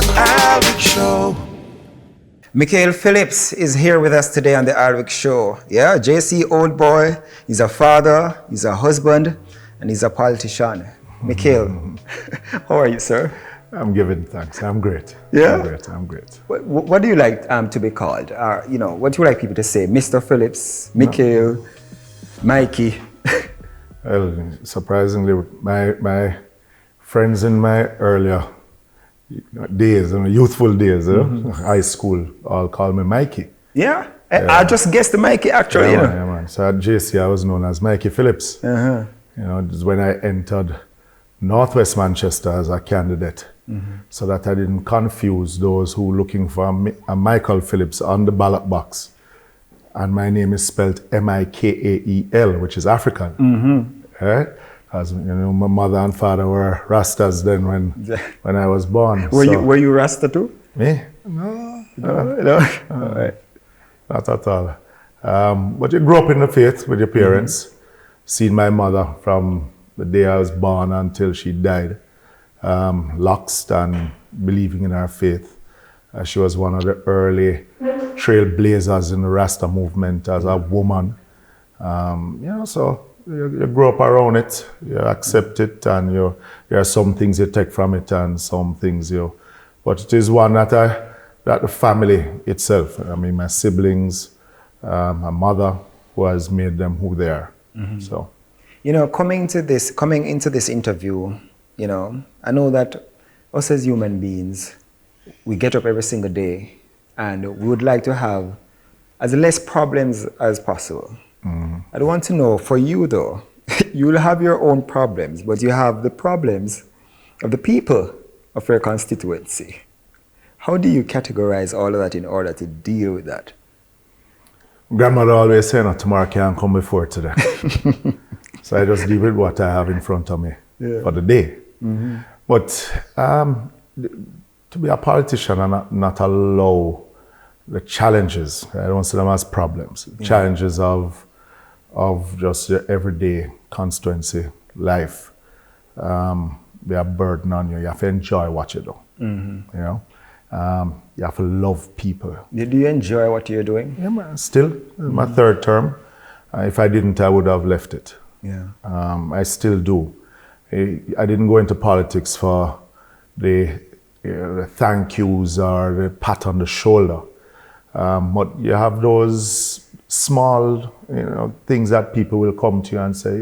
the Alrick Show. Mikael Phillips is here with us today on the Alrick Show. Yeah, JC Old Boy, he's a father, he's a husband, and he's a politician. Mikael, how are you, sir? I'm giving thanks. I'm great. Yeah? I'm great. What do you like to be called? What do you like people to say? Mr. Phillips, Mikael, Mikey? Well, surprisingly, my friends in my earlier days, youthful days, high school, all call me Mikey. Yeah? I just guessed the Mikey, actually. Yeah, man. So at JC, I was known as Mikael Phillips. This is when I entered Northwest Manchester as a candidate, so that I didn't confuse those who were looking for a Mikael Phillips on the ballot box. And my name is spelled Mikael, which is African. Right? As you know, my mother and father were Rastas then when I was born. Were you Rasta too? Me? No. All right. Not at all. But you grew up in the faith with your parents. Seen my mother from the day I was born until she died, locked and believing in her faith. She was one of the early trailblazers in the Rasta movement as a woman. So you grow up around it, you accept it, and there are some things you take from it and some things but it is one that the family itself, my siblings, my mother, who has made them who they are. So, coming into this interview, I know that us as human beings, we get up every single day and we would like to have as less problems as possible. I want to know, for you though, you'll have your own problems, but you have the problems of the people of your constituency. How do you categorize all of that in order to deal with that? Grandmother always saying, tomorrow can't come before today. So I just deal with what I have in front of me for the day. But to be a politician and not allow the challenges, I don't see them as problems, challenges of just your everyday constituency life, be a burden on you. You have to enjoy what you do. You have to love people. Do you enjoy what you're doing? Yeah, man. Still, my third term. If I didn't, I would have left it. Yeah. I still do. I didn't go into politics for the thank yous or the pat on the shoulder. But you have those small, things that people will come to you and say,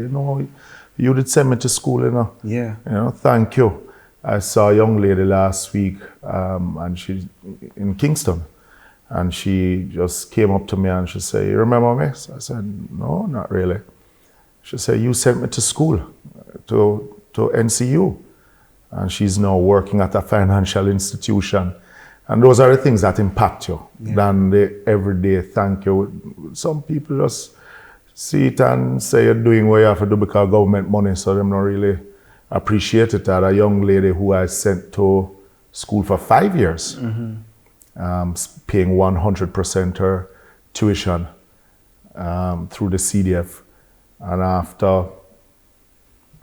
you did send me to school, Yeah. Thank you. I saw a young lady last week, and she's in Kingston, and she just came up to me and she said, "You remember me?" So I said, "No, not really." She said, "You sent me to school, to NCU," and she's now working at a financial institution. And those are the things that impact you than the everyday thank you. Some people just see it and say you're doing what you have to do because of government money, so they're not really appreciate it. I had a young lady who I sent to school for 5 years, paying 100% her tuition through the CDF. And after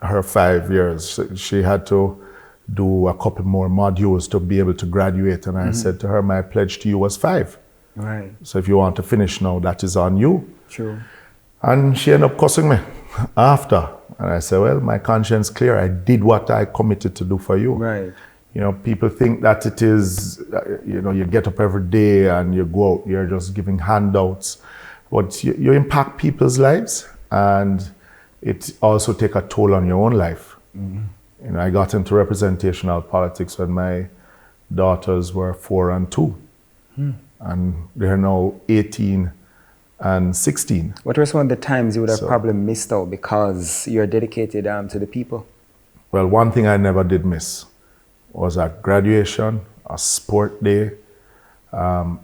her 5 years, she had to do a couple more modules to be able to graduate. And I said to her, my pledge to you was 5. Right. So if you want to finish now, that is on you. True. And she ended up cussing me after. And I said, well, my conscience clear. I did what I committed to do for you. Right. People think that it is, you get up every day and you go out, you're just giving handouts. But you impact people's lives, and it also take a toll on your own life. I got into representational politics when my daughters were 4 and 2. And they're now 18 and 16. What were some of the times you would have probably missed out because you're dedicated to the people? Well, one thing I never did miss was a graduation, a sport day,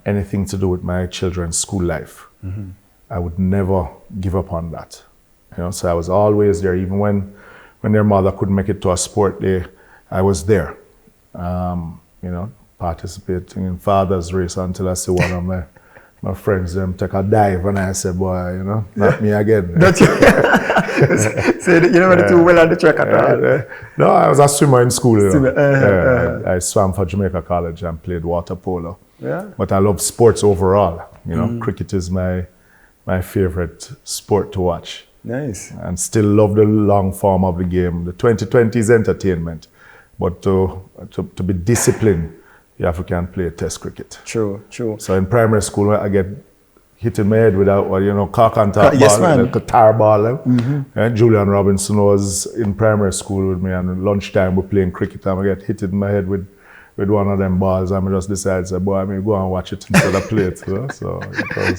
anything to do with my children's school life. I would never give up on that. So I was always there, even when their mother couldn't make it to a sport day, I was there. Participating in father's race until I see one of my my friends them take a dive and I say, boy, you know, not me again. Not you. So you never do well on the track at all. No, I was a swimmer in school. You know. Swimmer, I swam for Jamaica College and played water polo. Yeah. But I love sports overall. You know, cricket is my favorite sport to watch. Nice. And still love the long form of the game. The 2020 is entertainment, but to be disciplined, you have to can play test cricket. True. So in primary school, I get hit in my head with a cock and top Yes, ball, man. like a tar ball. Julian Robinson was in primary school with me, and at lunchtime we're playing cricket, and I get hit in my head with one of them balls, and I just decided, say, boy, I mean, go and watch it instead of play it. You know? So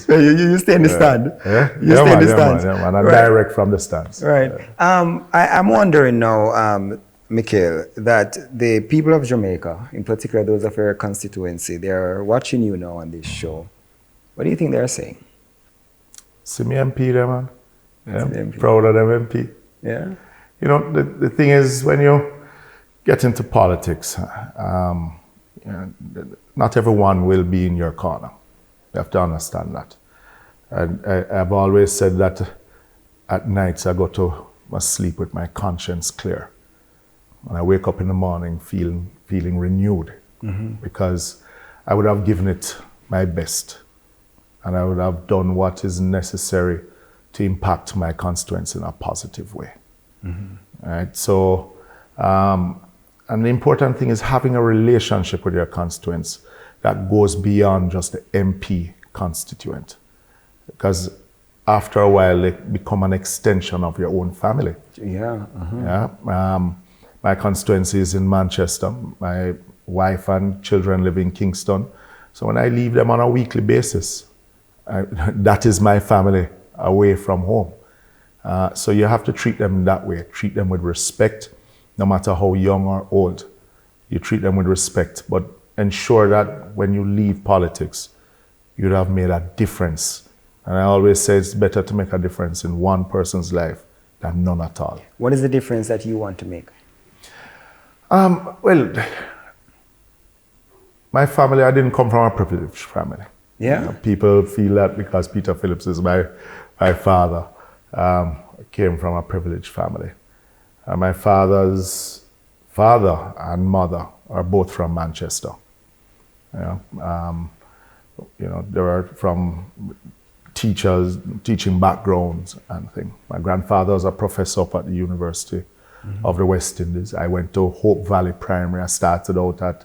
you stay in the stand. You stay in the stands. Yeah, man. Direct from the stands. Right. I'm wondering now, Mikael, that the people of Jamaica, in particular those of your constituency, they're watching you now on this show. What do you think they're saying? See me MP there, man. Yeah, the MP. Proud of them MP. Yeah. You know, the thing is, when you get into politics, you know, not everyone will be in your corner. You have to understand that. And I've always said that at nights I go to my sleep with my conscience clear. And I wake up in the morning feeling renewed, because I would have given it my best. And I would have done what is necessary to impact my constituents in a positive way. Right? So, and the important thing is having a relationship with your constituents that goes beyond just the MP constituent. Because after a while, they become an extension of your own family. Yeah. Yeah. My constituency is in Manchester. My wife and children live in Kingston. So when I leave them on a weekly basis, that is my family away from home. So you have to treat them that way. Treat them with respect, no matter how young or old. You treat them with respect, but ensure that when you leave politics, you'd have made a difference. And I always say it's better to make a difference in one person's life than none at all. What is the difference that you want to make? Well, my family, I didn't come from a privileged family. Yeah. You know, people feel that because Peter Phillips is my father, came from a privileged family. My father's father and mother are both from Manchester. You know, they were from teaching backgrounds and things. My grandfather was a professor up at the University of the West Indies. I went to Hope Valley Primary. I started out at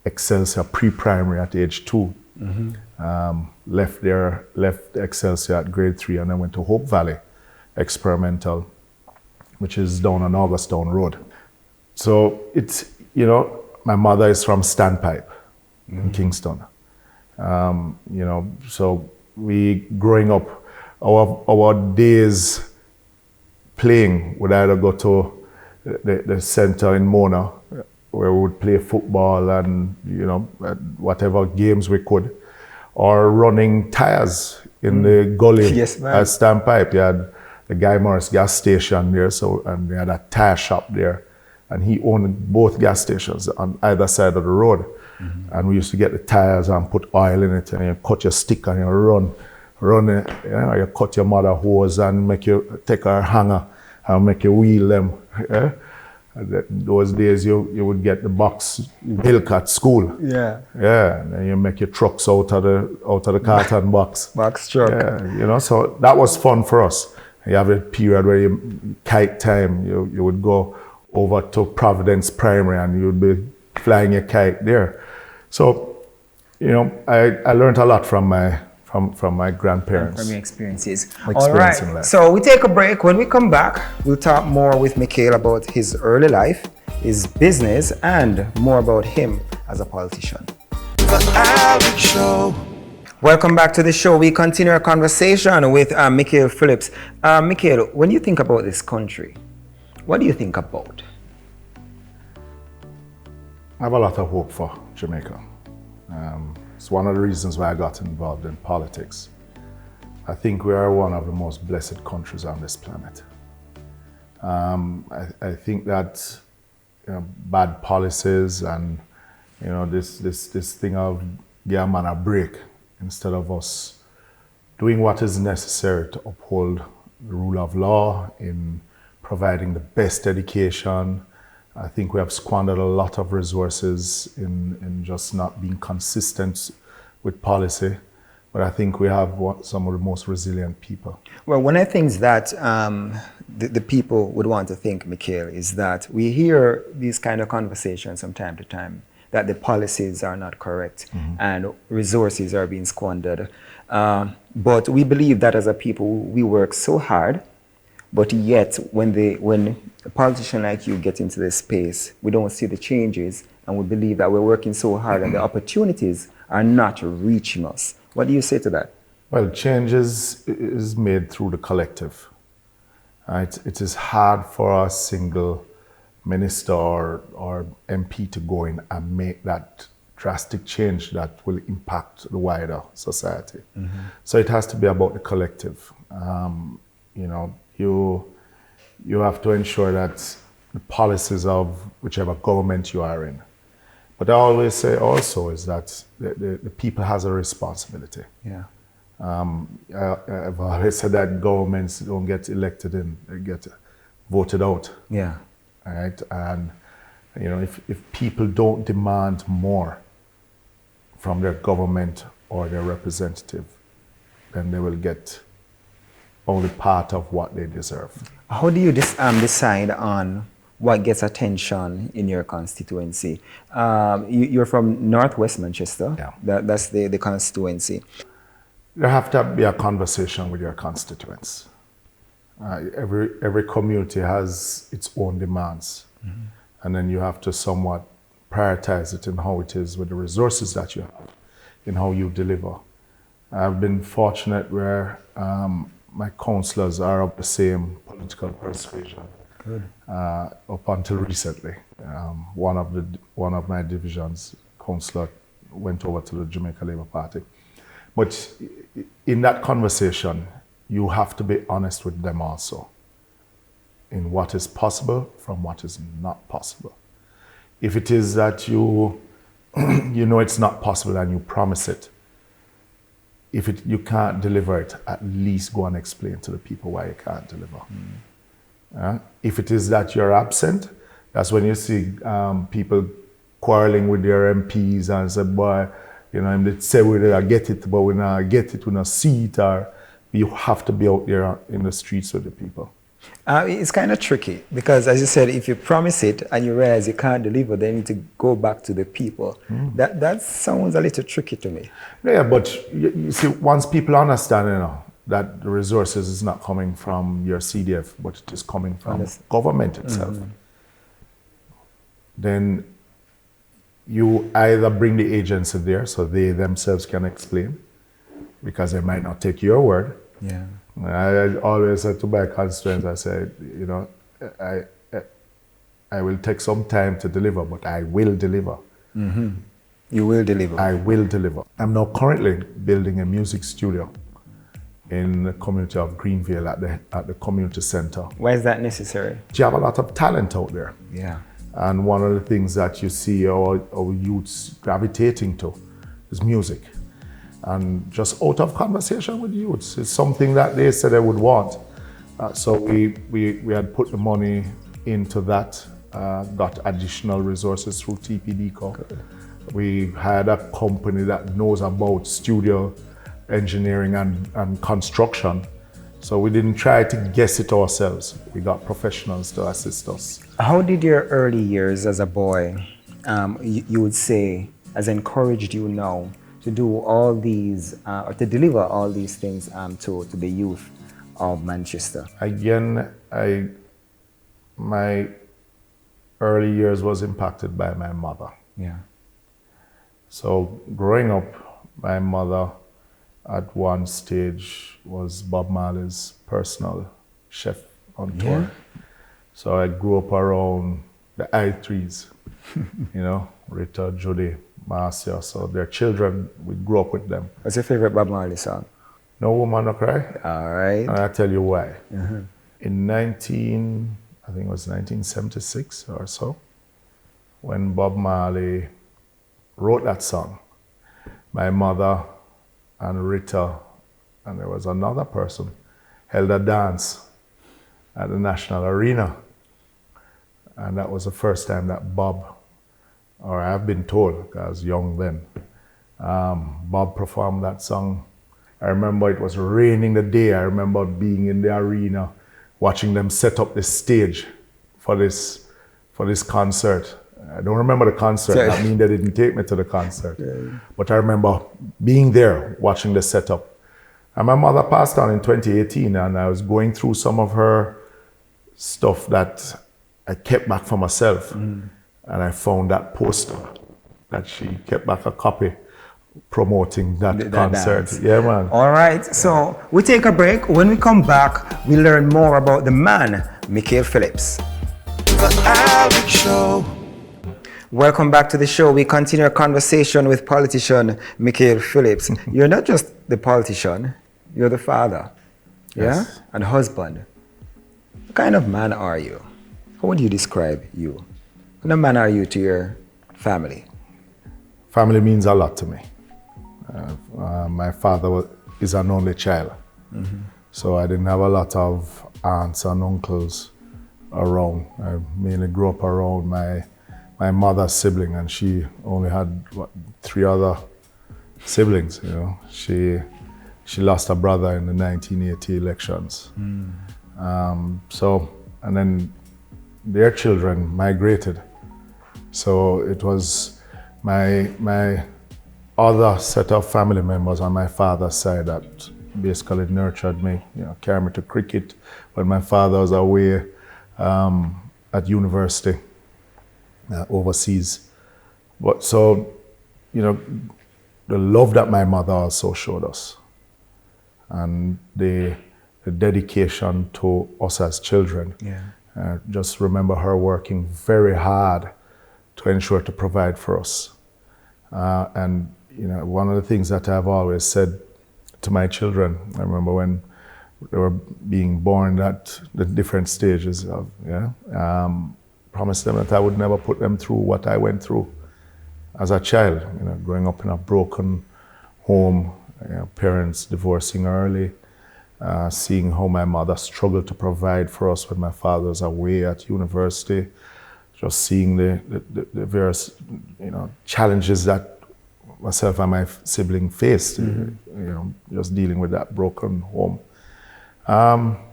Excelsior pre-primary at age 2. Left Excelsior at grade 3, and then went to Hope Valley Experimental, which is down on Augusttown Road. So it's, you know, my mother is from Standpipe in Kingston. You know, so we growing up, our days playing would either go to the center in Mona, where we would play football and, you know, whatever games we could, or running tires in the gully Yes, man. at Standpipe. You had the Guy Morris gas station there, and they had a tire shop there, and he owned both gas stations on either side of the road. And we used to get the tires and put oil in it, and you cut your stick and you run it. You know, you cut your mother hose and make you take her hanger and make you wheel them. Yeah? Those days you would get the box milk at school. Yeah. Yeah, and then you make your trucks out of the carton box. Box truck. Yeah, you know, so that was fun for us. You have a period where you kite time. You would go over to Providence Primary and you would be flying your kite there. So, you know, I learned a lot from my grandparents. From your experiences. All Experience right. in life. So we take a break. When we come back, we'll talk more with Mikael about his early life, his business, and more about him as a politician. The Alrick Show. Welcome back to the show. We continue our conversation with Mikael Phillips. Mikael, when you think about this country, what do you think about? I have a lot of hope for Jamaica. It's one of the reasons why I got involved in politics. I think we are one of the most blessed countries on this planet. I think that, you know, bad policies and, you know, this thing of give a man a break, instead of us doing what is necessary to uphold the rule of law, in providing the best education. I think we have squandered a lot of resources in just not being consistent with policy. But I think we have some of the most resilient people. Well, one of the things that the people would want to think, Mikael, is that we hear these kind of conversations from time to time, that the policies are not correct and resources are being squandered. But we believe that as a people, we work so hard, but yet when a politician like you get into this space, we don't see the changes, and we believe that we're working so hard and the opportunities are not reaching us. What do you say to that? Well, change is made through the collective. Right? It is hard for a single minister or MP to go in and make that drastic change that will impact the wider society. So it has to be about the collective. You have to ensure that the policies of whichever government you are in. But I always say also is that the people has a responsibility. Yeah. I've always said that governments don't get elected in, they get voted out. Yeah. Right? And if people don't demand more from their government or their representative, then they will get only part of what they deserve. How do you decide on what gets attention in your constituency? You're from Northwest Manchester. Yeah. That's the constituency. There have to be a conversation with your constituents. Every community has its own demands. And then you have to somewhat prioritize it in how it is with the resources that you have, in how you deliver. I've been fortunate where my councillors are of the same political persuasion. Good. Up until recently. One of my divisions, councillor, went over to the Jamaica Labour Party. But in that conversation, you have to be honest with them also in what is possible from what is not possible. If it is that you know it's not possible and you promise it, if you can't deliver it, at least go and explain to the people why you can't deliver. If it is that you're absent, that's when you see people quarreling with their MPs and say, boy, they say we get it, but we not get it, we not see it. Or you have to be out there in the streets with the people. It's kind of tricky because, as you said, if you promise it and you realize you can't deliver, then you need to go back to the people. That sounds a little tricky to me. Yeah, but you see, once people understand, that the resources is not coming from your CDF, but it is coming from government itself, then you either bring the agency there so they themselves can explain, because they might not take your word. Yeah. I always said to my constituents, I said, I will take some time to deliver, but I will deliver. You will deliver. I will deliver. I'm now currently building a music studio in the community of Greenville at the community center. Why is that necessary? You have a lot of talent out there. Yeah. And one of the things that you see our youths gravitating to is music. And just out of conversation with youths, it's something that they said they would want. So we had put the money into that, got additional resources through TPDCO. Good. We had a company that knows about studio engineering and construction. So we didn't try to guess it ourselves. We got professionals to assist us. How did your early years as a boy, you would say, has encouraged you now to do all these, or to deliver all these things to the youth of Manchester? Again, my early years was impacted by my mother. Yeah. So growing up, my mother at one stage was Bob Marley's personal chef on tour. Yeah. So I grew up around the I3s, Rita, Judy, Marcia. So their children, we grew up with them. What's your favorite Bob Marley song? No Woman No Cry. All right. And I'll tell you why. In 1976 or so, when Bob Marley wrote that song, my mother and Rita, and there was another person, held a dance at the National Arena. And that was the first time that Bob, or I've been told, because I was young then, Bob performed that song. I remember it was raining the day. I remember being in the arena, watching them set up the stage for this concert. I don't remember the concert. Sorry. I mean, they didn't take me to the concert. Yeah. But I remember being there, watching the setup. And my mother passed on in 2018, and I was going through some of her stuff that I kept back for myself. And I found that poster that she kept back a copy promoting that concert. Dance. Yeah, man. All right, so we take a break. When we come back, we learn more about the man, Mikael Phillips. The Alrick Show. Welcome back to the show. We continue our conversation with politician Mikael Phillips. You're not just the politician, you're the father, Yes. yeah, and husband. What kind of man are you? How would you describe you? What kind of man are you to your family? Family means a lot to me. My father is an only child, so I didn't have a lot of aunts and uncles around. I mainly grew up around my mother's sibling, and she only had 3 other siblings. You know, she lost a brother in the 1980 elections. And then their children migrated. So it was my other set of family members on my father's side that basically nurtured me, you know, carried me to cricket when my father was away at university overseas. But so, you know, the love that my mother also showed us and the dedication to us as children. Yeah. Just remember her working very hard to ensure to provide for us. And you know, one of the things that I've always said to my children, I remember when they were being born at the different stages of, promised them that I would never put them through what I went through as a child, you know, growing up in a broken home, you know, parents divorcing early, seeing how my mother struggled to provide for us when my father was away at university, just seeing the various, you know, challenges that myself and my sibling faced, you know, just dealing with that broken home.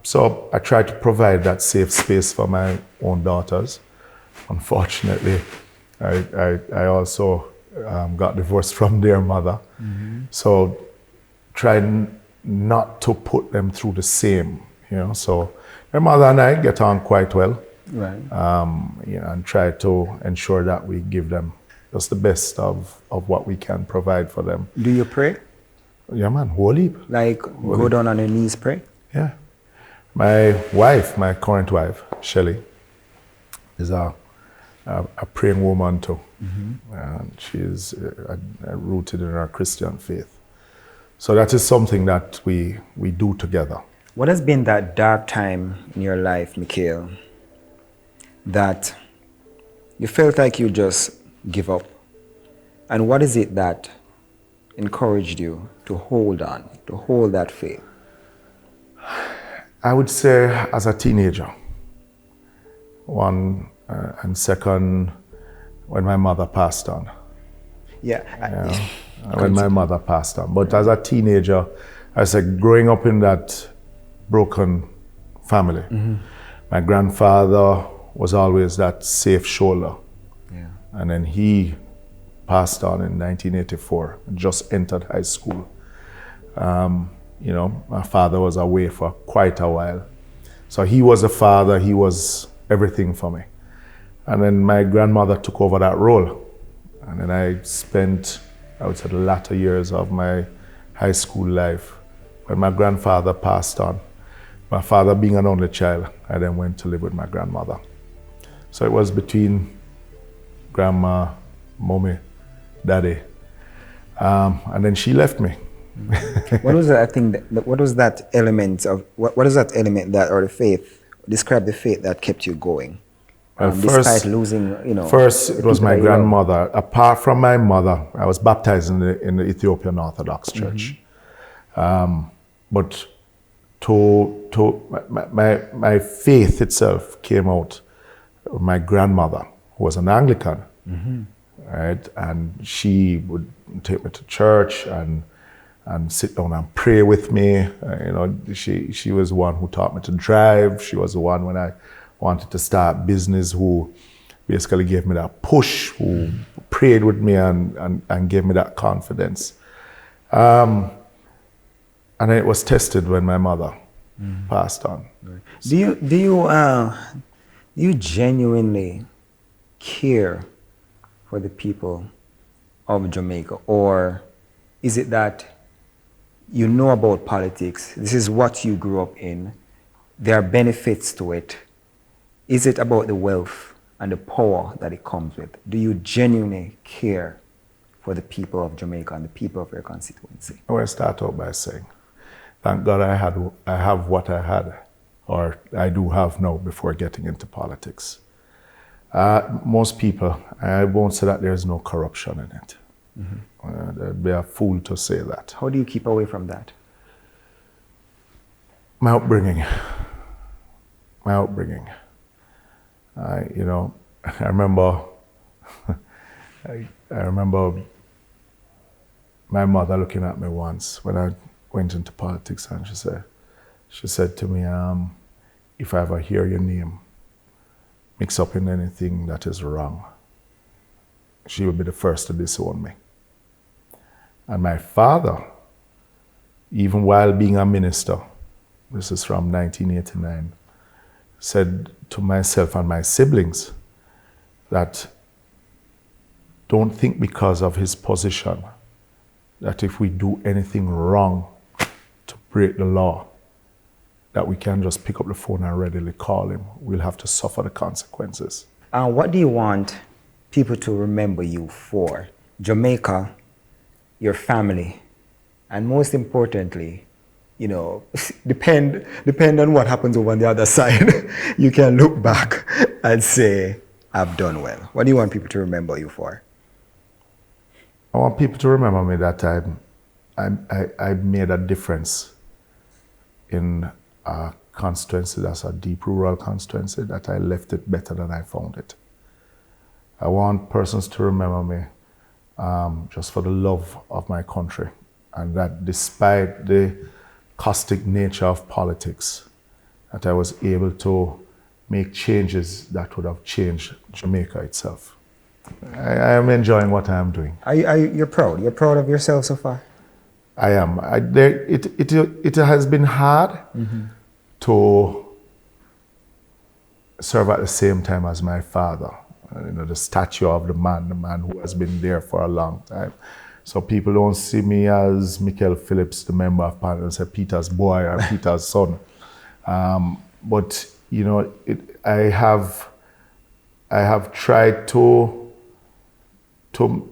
So I tried to provide that safe space for my own daughters. Unfortunately, I also got divorced from their mother. So tried not to put them through the same, you know. So their mother and I get on quite well. Right. You know, and try to ensure that we give them just the best of what we can provide for them. Do you pray? Yeah, man, whole heap. Like go down on your knees, pray? Yeah. My wife, my current wife, Shelley, is a praying woman too. And she is rooted in our Christian faith. So that is something that we do together. What has been that dark time in your life, Mikael, that you felt like you just give up? And what is it that encouraged you to hold on, to hold that faith? I would say as a teenager. One, and second, when my mother passed on. When my mother passed on. But as a teenager, I said, growing up in that broken family, my grandfather was always that safe shoulder. Yeah. And then he passed on in 1984, just entered high school. You know, my father was away for quite a while. So he was a father, he was everything for me. And then my grandmother took over that role. And then I spent, I would say, the latter years of my high school life when my grandfather passed on. My father being an only child, I then went to live with my grandmother. So it was between grandma, mommy, daddy. And then she left me. What was that thing? What was that element of? What is that element that, or the faith? Describe the faith that kept you going, despite losing. You know. First, it was my grandmother. Apart from my mother, I was baptized in the Ethiopian Orthodox Church. But my faith itself came out of my grandmother, who was an Anglican, right? And she would take me to church and sit down and pray with me. She was the one who taught me to drive. She was the one when I wanted to start business who basically gave me that push, who prayed with me and gave me that confidence. And it was tested when my mother passed on. Do you genuinely care for the people of Jamaica, or is it that you know about politics, this is what you grew up in, there are benefits to it? Is it about the wealth and the power that it comes with? Do you genuinely care for the people of Jamaica and the people of your constituency? I will start out by saying, thank God I have what I had, or I do have now, before getting into politics. Most people, I won't say that there's no corruption in it. They'd be a fool to say that. How do you keep away from that? My upbringing. I remember my mother looking at me once when I went into politics, and she said to me, if I ever hear your name mix up in anything that is wrong, she would be the first to disown me. And my father, even while being a minister, this is from 1989, said to myself and my siblings that don't think because of his position that if we do anything wrong to break the law, that we can just pick up the phone and readily call him. We'll have to suffer the consequences. What do you want people to remember you for? Jamaica, your family, and most importantly, depend on what happens over on the other side. You can look back and say, I've done well. What do you want people to remember you for? I want people to remember me that I made a difference in a constituency that's a deep rural constituency, that I left it better than I found it. I want persons to remember me just for the love of my country, and that despite the caustic nature of politics, that I was able to make changes that would have changed Jamaica itself. I am enjoying what I am doing. You're proud? You're proud of yourself so far? I am. It has been hard to serve at the same time as my father. The statue of the man who has been there for a long time. So people don't see me as Mikael Phillips, the member of parliament, say Peter's boy or Peter's son. But I have tried to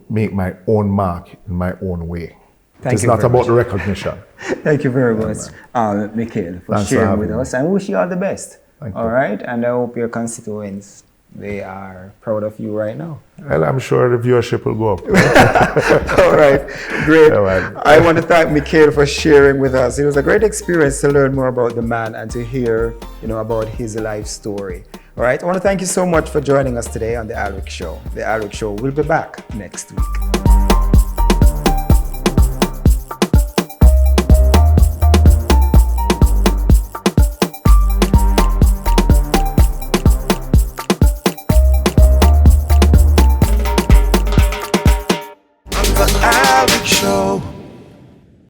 make my own mark in my own way. It's not about the recognition. Thank you very much, Mikael, for sharing with us, and wish you all the best. All right, and I hope your constituents, they are proud of you right now. Well, I'm sure the viewership will go up. All right, great. I want to thank Mikael for sharing with us. It was a great experience to learn more about the man and to hear, about his life story. All right, I want to thank you so much for joining us today on The Alrick Show. The Alrick Show will be back next week. The Alrick Show.